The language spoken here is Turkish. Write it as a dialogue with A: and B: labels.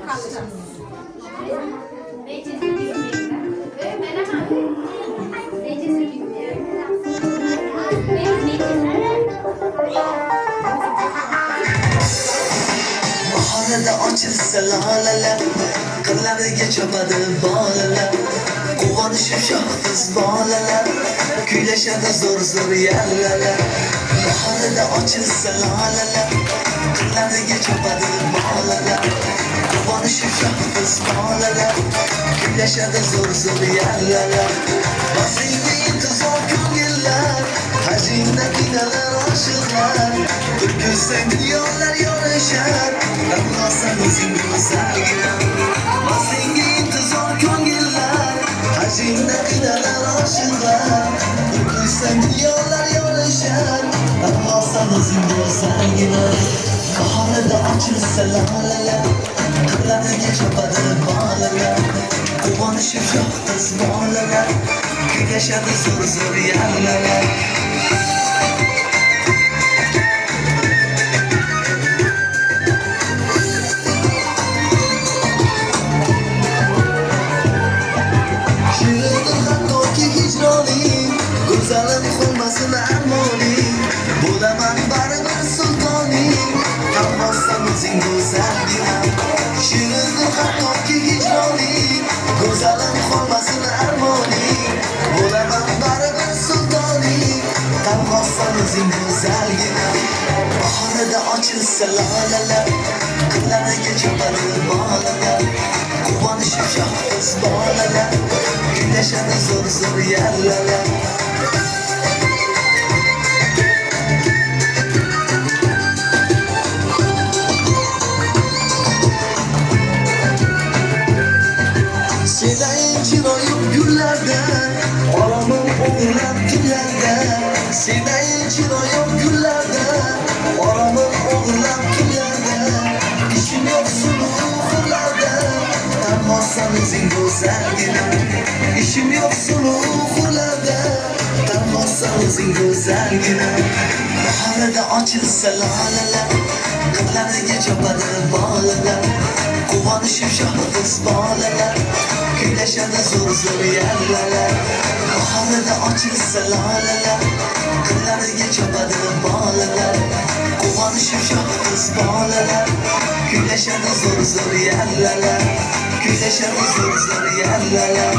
A: Baharda açılsa laleler, kırlarga çöpadi bolalar. Quvonishib shohsiz bolalar, kuylashadi zo'r zo'r yallalar. Baharda açılsa laleler, kırlarga çöpadi bolalar. Quvonishib shohsiz bolalar, kuylashadi zo'r zo'r yallalar. Vazningda intizor ko'ngillar, hajingda qiynalar oshiqlar. Bir ko'rsang dunyolar yorishar, tanlasan o'zing go'zalgina. Vazningda intizor ko'ngillar, hajingda qiynalar oshiqlar. Bir ko'rsang dunyolar yorishar, tanlasan o'zing go'zalgina. Baharda ochilsa lalelar, qirlarga chopadi bolalar. Quvonishib shohsiz bolalar, kuylashadi zo'r zo'r yallalar. Shirindir hattoki hijroning, go'zalim qolmasin armoning. Bo'laman baribir sultoning, tanlasan o'zing go'zalgina. Shirindir hattoki hijroning, go'zalim qolmasin armoning. Bo'laman baribir sultoning, tanlasan o'zing go'zalgina. Baharda ochilsa lalelar, qirlarga chopadi bolalar. Quvonishib shohsiz bolalar, kuylashadi zo'r zo'r yallalar. Sedayin chiroyim gullarda, olamim o'g'irlab tunlarda. Sedayin chiroyim gullarda, olamim o'g'irlab tunlarda. Ishim yo'q suluhlarda, tanlasan o'zing go'zalgina. Ishim yo'q suluhlarda, tanlasan o'zing go'zalgina. Baharda ochilsa lalelar, qirlarga chopadi bolalar. Quvonishib shohsiz bolalar, kuylashadi zo'r zo'r yallalar. Baharda ochilsa lalelar, qirlarga chopadi bolalar. Quvonishib shohsiz bolalar, kuylashadi zo'r zo'r yallalar. Kuylashadi zo'r zo'r yallalar.